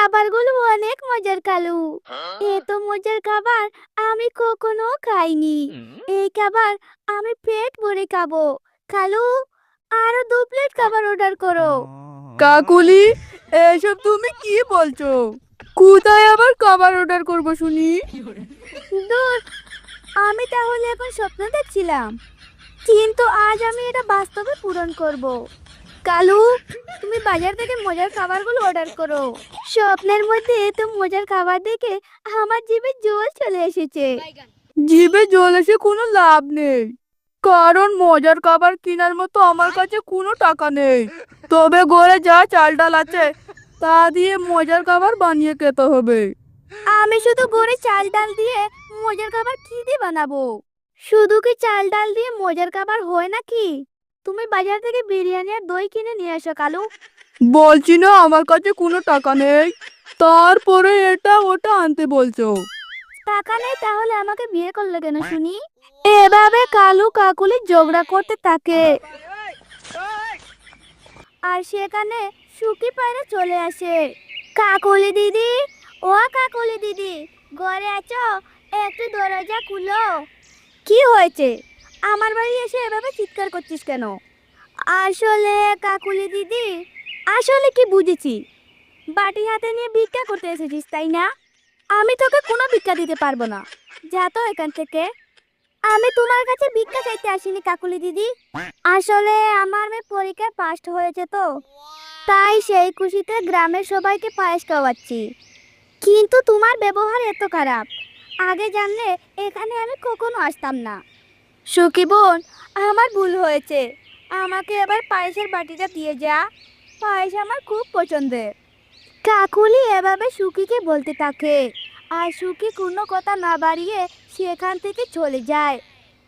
খাবারগুলো অনেক মজার কালু। এত মজার খাবার আমি কখনো খাইনি। এই খাবার আমি পেট ভরে খাবো। কালু, আরো 2 প্লেট খাবার অর্ডার করো। কাকুলি, এসব তুমি কি বলছো? কোথায় আবার খাবার অর্ডার করবো শুনি? দূর, আমি তাহলে এখন স্বপ্ন দেখছিলাম, কিন্তু আজ আমি এটা বাস্তবে পূরণ করব। কালু, তুমি বাজার থেকে মজার খাবারগুলো অর্ডার করো। স্বপ্নের মধ্যে এত মজার খাবার দেখে আমার জিভে জল চলে এসেছে। জিভে জল এসে কোনো লাভ নেই, কারণ মজার খাবার কেনার মতো আমার কাছে কোনো টাকা নেই। তবে ঘরে যা চাল ডাল আছে তা দিয়ে মজার খাবার বানিয়ে খেতে হবে। আমি শুধু ঘরে চাল ডাল দিয়ে মজার খাবার কি দিয়ে বানাবো? শুধু কি চাল ডাল দিয়ে মজার খাবার হয় নাকি? তুমি বাজার থেকে বিরিয়ানি আর দই কিনে নিয়ে এসো কালু। বলছি না আমার কাছে কোনো টাকা নেই, তারপরে এটা ওটা আনতে বলছো। টাকা নেই তাহলে আমাকে বিয়ে করলে কেন শুনি? এভাবে কালু কাকুলি ঝগড়া করতে থাকে, আর সেখানে সুখী পায়রা চলে আসে। কাকুলি দিদি, ও কাকুলি দিদি, ঘরে আছো? একটু দরজা খুলো। কি হয়েছে? আমার বাড়ি এসে এভাবে চিৎকার করছিস কেন? আসলে কাকুলি দিদি, আসলে কি বুঝেছি, বাটি হাতে নিয়ে ভিক্ষা করতে এসেছিস তাই না? আমি তোকে কোনো ভিক্ষা দিতে পারবো না, যা তো এখান থেকে। আমি তোমার কাছে ভিক্ষা চাইতে আসিনি কাকুলি দিদি। আসলে আমার মেয়ে পরীক্ষায় পাস হয়েছে তো, তাই সেই খুশিতে গ্রামের সবাইকে পায়েস খাওয়াচ্ছি। কিন্তু তোমার ব্যবহার এত খারাপ, আগে জানলে এখানে আমি কখনো আসতাম না। সুখী বোন, আমার ভুল হয়েছে, আমাকে এবার পায়েসের বাটিটা দিয়ে যা। পায়েস আমার খুব পছন্দের। কাকুলি এভাবে সুখীকে বলতে থাকে, আর সুখী কোনো কথা না বাড়িয়ে সেখান থেকে চলে যায়।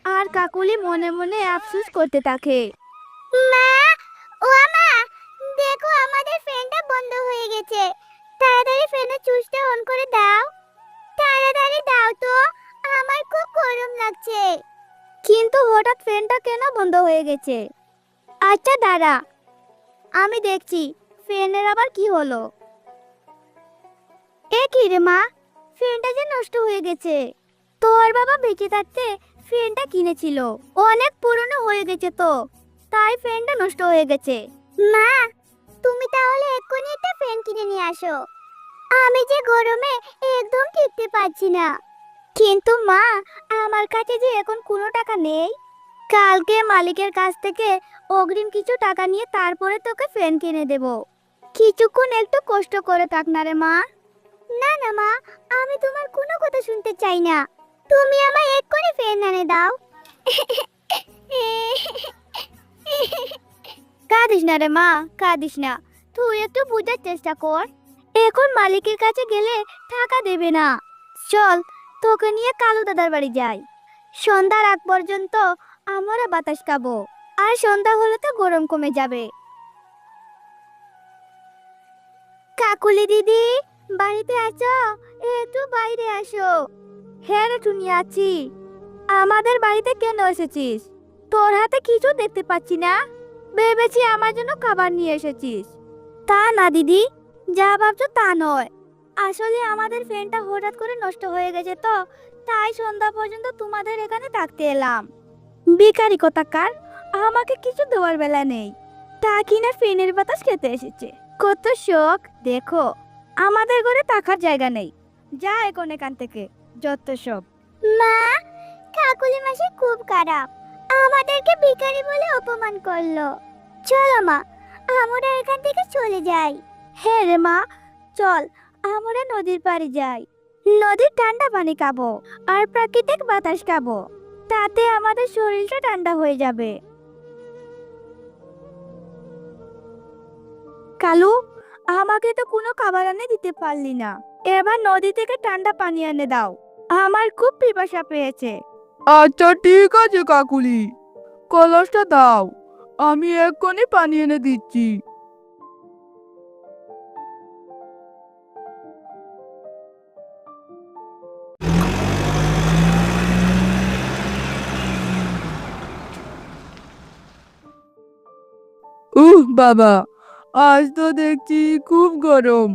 আর কাকুলি মনে মনে আফসোস করতে থাকে। মা, ও মা, দেখো আমাদের ফ্যানটা বন্ধ হয়ে গেছে। তাড়াতাড়ি ফ্যানের সুইচটা অন করে দাও। তাড়াতাড়ি দাও তো, আমার খুব গরম লাগছে। কিন্তু হঠাৎ ফ্যানটা কেন বন্ধ হয়ে গেছে? আচ্ছা দাঁড়া, আমি দেখছি ফ্যানের আবার কি হলো। এ কি রে মা, ফ্যানটা যে নষ্ট হয়ে গেছে। তোর বাবা বেঁচে থাকতে ফ্যানটা কিনেছিল, অনেক পুরনো হয়ে গেছে তো, তাই ফ্যানটা নষ্ট হয়ে গেছে। মা, তুমি তাহলে এক্ষুনি একটা ফ্যান কিনে নিয়ে আসো। আমি যে গরমে একদম টিকতে পারছি না। কিন্তু মা, আমার কাছে যে এখন কোনো টাকা নেই। কালকে মালিকের কাছ থেকে অগ্রিম কিছু টাকা নিয়ে তারপরে তোকে ফ্যান কিনে দেব। কিছুক্ষণ একটু কষ্ট করে থাক না রে মা। না না মা, আমি তোমার কোনো কথা শুনতে চাই না। তুমি আমায় এক্ষুনি ফ্যান এনে দাও। কাঁদিস না রে মা, কাঁদিস না। তুই একটু বোঝার চেষ্টা কর। এখন মালিকের কাছে গেলে টাকা দেবে না। চল, তোকে নিয়ে কালু দাদার বাড়ি যাই। সন্ধ্যার আগ পর্যন্ত আমরা বাতাস খাবো, আর সন্ধ্যা হলে তো গরম কমে যাবে। কাকুলি দিদি, বাড়িতে আছো? একটু বাইরে আসো। হ্যাঁ রে টুনি, আছি। আমাদের বাড়িতে কেন এসেছিস? তোর হাতে কিছু দেখতে পাচ্ছি না, ভেবেছি আমার জন্য খাবার নিয়ে এসেছিস। তা না দিদি, যা ভাবছো তা নয়। আসলে আমাদের ফ্যানটা হঠাৎ করে নষ্ট হয়ে গেছে তো, তাই সন্ধ্যা পর্যন্ত তোমাদের এখানে থাকতে এলাম। বেকারি কোথাকার, আমাকে কিছু দেওয়ার বেলা নেই, তা কিনা ফ্যানের বাতাস খেতে এসেছে। কত শখ দেখো। আমাদের ঘরে থাকার জায়গা নেই, যা এখন এখান থেকে, যত সব। মা, কাকুলি মাসি খুব খারাপ, আমাদেরকে ভিখারি বলে অপমান করলো। চলো মা, আমরা এখান থেকে চলে যাই। হ্যাঁ রে মা, চল আমরা নদীর পাড়ে যাই। নদীর ঠান্ডা পানি খাবো আর প্রাকৃতিক বাতাস খাবো, তাতে আমাদের শরীরটা ঠান্ডা হয়ে যাবে। কালু, আমাকে তো কোনো খাবার এনে দিতে পারলি না, এবার নদী থেকে ঠান্ডা পানি এনে দাও, আমার খুব পিপাসা পেয়েছে। আচ্ছা ঠিক আছে কাকুলি, কলসটা দাও, আমি এক্ষুনি পানি এনে দিচ্ছি। বাবা, আজ তো দেখছি খুব গরম,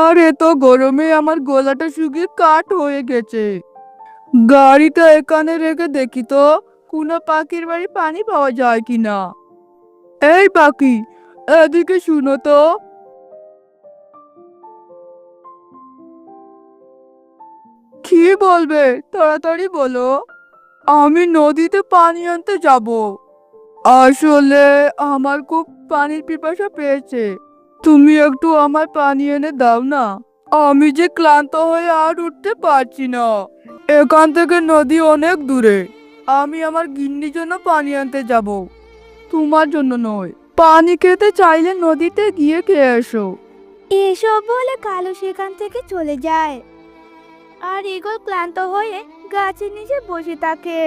আর এত গরমে আমার গলাটা শুকিয়ে কাঠ হয়ে গেছে। গাড়িটা এখানে রেখে দেখি তো কোনো পাখির বাড়ি পানি পাওয়া যায় কিনা। এই পাখি, এদিকে শুনো তো। কি বলবে, তাড়াতাড়ি বলো। আমি নদীতে পানি আনতে যাব। আসলে আমার খুব পানির পিপাসা পেয়েছে। তুমি একটু আমার পানি এনে দাও না। আমি যে ক্লান্ত হয়ে আর উঠতে পারছি না। এখান থেকে নদী অনেক দূরে। আমি আমার গিন্নির জন্য পানি আনতে যাব, তোমার জন্য নয়। পানি খেতে চাইলে নদীতে গিয়ে খেয়ে এসো। এসব বলে কালু সেখান থেকে চলে যায়। আর ঈগল ক্লান্ত হয়ে গাছের নিচে বসে থাকে।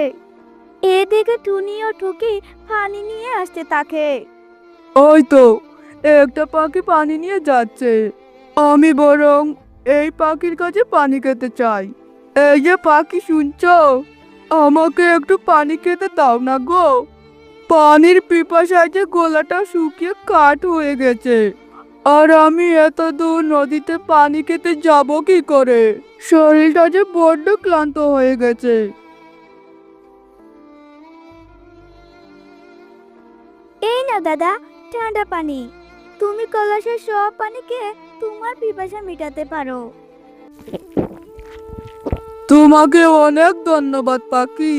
এদিকে টুনি ও টুকি পানি নিয়ে আসতে থাকে। ওই তো একটা পাখি পানি নিয়ে যাচ্ছে। আমি বরং এই পাখির কাছে পানি খেতে চাই। এই যে পাখি, শুনছো? আমাকে একটু পানি খেতে দাও না গো। পানির পিপাসায় যে গলাটা শুকিয়ে কাঠ হয়ে গেছে। আর আমি এত দূর নদীতে পানি খেতে যাব কি করে? শরীরটা যে বড্ড ক্লান্ত হয়ে গেছে। এই না দাদা, ঠান্ডা পানি। তুমি কলসের সব পানি খেয়ে তোমার পিপাসা মেটাতে পারো। তোমাকে অনেক ধন্যবাদ পাখি।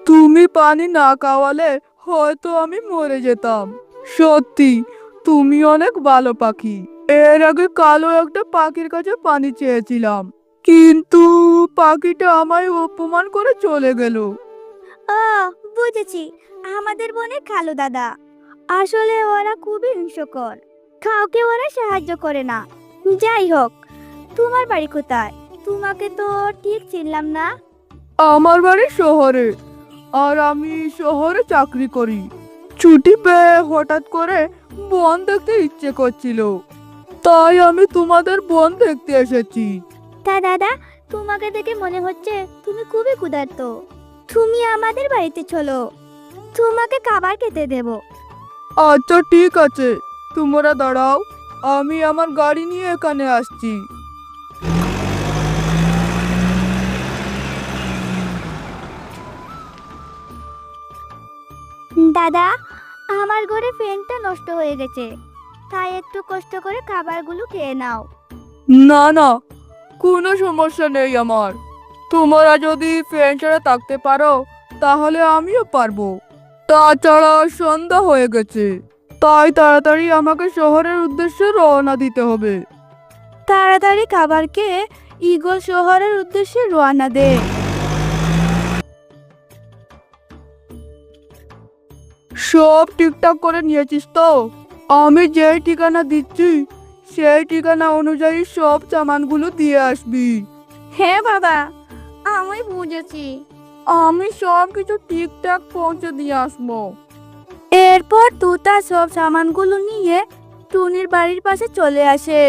তুমি পানি না খাওয়ালে হয়তো আমি মরে যেতাম। সত্যি, তুমি অনেক ভালো পাখি। এর আগে কালো একটা পাখির কাছে পানি চেয়েছিলাম, কিন্তু পাখিটা আমায় অপমান করে চলে গেল। ও, বুঝেছি। আমাদের বনে কালু দাদা। আসলে ওরা খুবই হিংস্রকর। কাউকে ওরা সাহায্য করে না। যাই হোক, তোমার বাড়ি কোথায়? তোমাকে তো ঠিক চিনলাম না। আমার বাড়ি শহরে, আর আমি শহরে চাকরি করি। ছুটি পেয়ে হঠাৎ করে বন দেখতে ইচ্ছে করছিল, তাই আমি তোমাদের বন দেখতে এসেছি। তা দাদা, তোমাকে দেখে মনে হচ্ছে তুমি খুবই ক্ষুধার্ত। তুমি আমাদের বাড়িতে চলো, তোমাকে খাবার খেতে দেব। আচ্ছা ঠিক আছে, তোমরা দাঁড়াও, আমি আমার গাড়ি নিয়ে এখানে আসছি। দাদা, আমার ঘরে ফ্যানটা নষ্ট হয়ে গেছে, তাই একটু কষ্ট করে খাবারগুলো খেয়ে নাও। না না, কোনো সমস্যা নেই আমার। তোমরা যদি ফ্যান ছাড়া থাকতে পারো তাহলে আমিও পারবো। তাছাড়া সন্ধ্যা হয়ে গেছে, তাই তাড়াতাড়ি আমাকে শহরের উদ্দেশ্যে রওনা দিতে হবে। তাড়াতাড়ি খাবার খেয়ে ঈগল শহরের উদ্দেশ্যে রওনা দেয়। সব ঠিকঠাক করে নিয়েছিস তো? আমি যেই ঠিকানা দিচ্ছি সেই ঠিকানা অনুযায়ী সব সামানগুলো দিয়ে আসবি। হ্যাঁ বাবা, আমি বুঝেছি। আমি সব কিছু ঠিকঠাক পৌঁছে দিয়ে আসবো। এরপর তুতা সব সামানগুলো নিয়ে টুনির বাড়ির পাশে চলে আসে।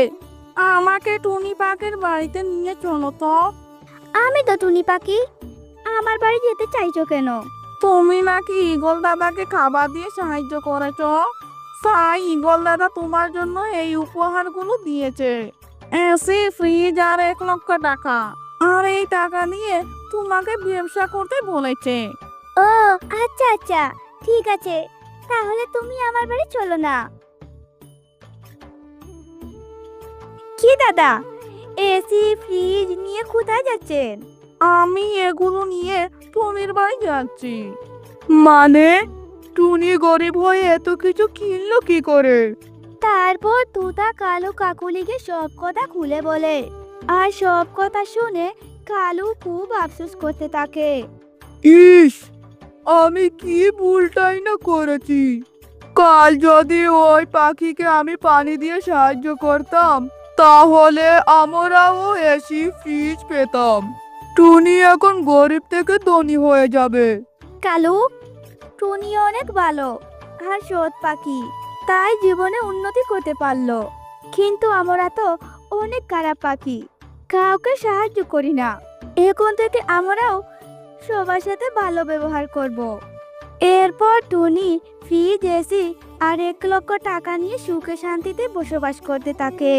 আমাকে টুনি পাখির বাড়িতে নিয়ে চলো তো। আমি তো টুনি পাখি, আমার বাড়ি যেতে চাইছো কেন? তুমি নাকি ঈগল দাদাকে খাবার দিয়ে সাহায্য করেছ, তাই ঈগল দাদা তোমার জন্য এই উপহারগুলো দিয়েছে। এসি, ফ্রিজ আর 1 লক্ষ টাকা। আর এই টাকা নিয়ে তোমাকে ব্যবসা করতে বলেছে। ও আচ্ছা আচ্ছা, ঠিক আছে, তাহলে তুমি আমার বাড়ি চলো না। কি দাদা, এসি ফ্রিজ নিয়ে কোথায় যাচ্ছেন? আমি এগুলো নিয়ে টুনির বাড়ি যাচ্ছি। মানে, টুনি গরিব হয়ে এত কিছু কিনলো কি করে? তারপর তুতা কালু কাকুলিকে সব কথা খুলে বলে। আর সব কথা শুনে কালু খুব আফসোস করতে থাকে। ইস, আমি কি ভুলটাই না করেছি। কাল যদি ওই পাখিকে আমি পানি দিয়ে সাহায্য করতাম তাহলে আমরাও এসি ফ্রিজ পেতাম। টুনি এখন গরিব থেকে ধনী হয়ে যাবে। কালু, টুনি অনেক ভালো আর সৎ পাখি, তাই জীবনে উন্নতি করতে পারলো। কিন্তু আমরা তো অনেক খারাপ পাখি, কাউকে সাহায্য করি না। এখন থেকে আমরাও সবার সাথে ভালো ব্যবহার করব। এরপর টুনি ফ্রিজ এসি আর 1 লক্ষ টাকা নিয়ে সুখে শান্তিতে বসবাস করতে থাকে।